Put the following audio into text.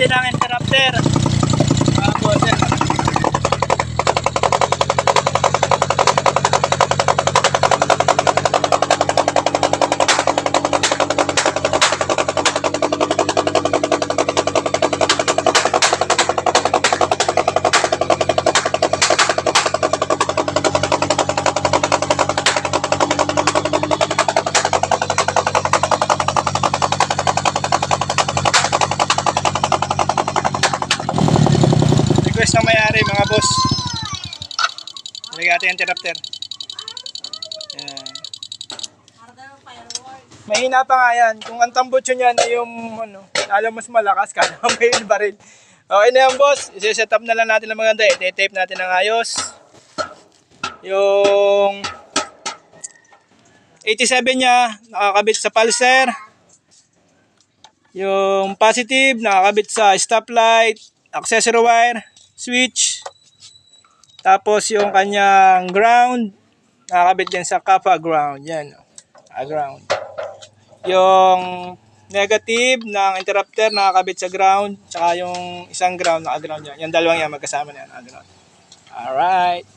natin ang interrupter. Mga boss, yan. Request ng may-ari mga boss. Lagyan natin yung interrupter. Yan. Mahina pa nga yan. Kung ang tambutso niyan ay yung ano, alam mas malakas ka naman may baril. Okay na yan boss. I-set up na lang natin ng maganda. I-tape natin ng ayos. Yung 87 niya nakakabit sa pulser. Yung positive nakakabit sa stoplight, accessory wire, switch. Tapos yung kanyang ground nakakabit din sa kappa ground. Yan. Ground. Yung negative ng interrupter nakakabit sa ground. Tsaka yung isang ground naka-ground yan. Yung dalawang yan magkasama na yan. Alright.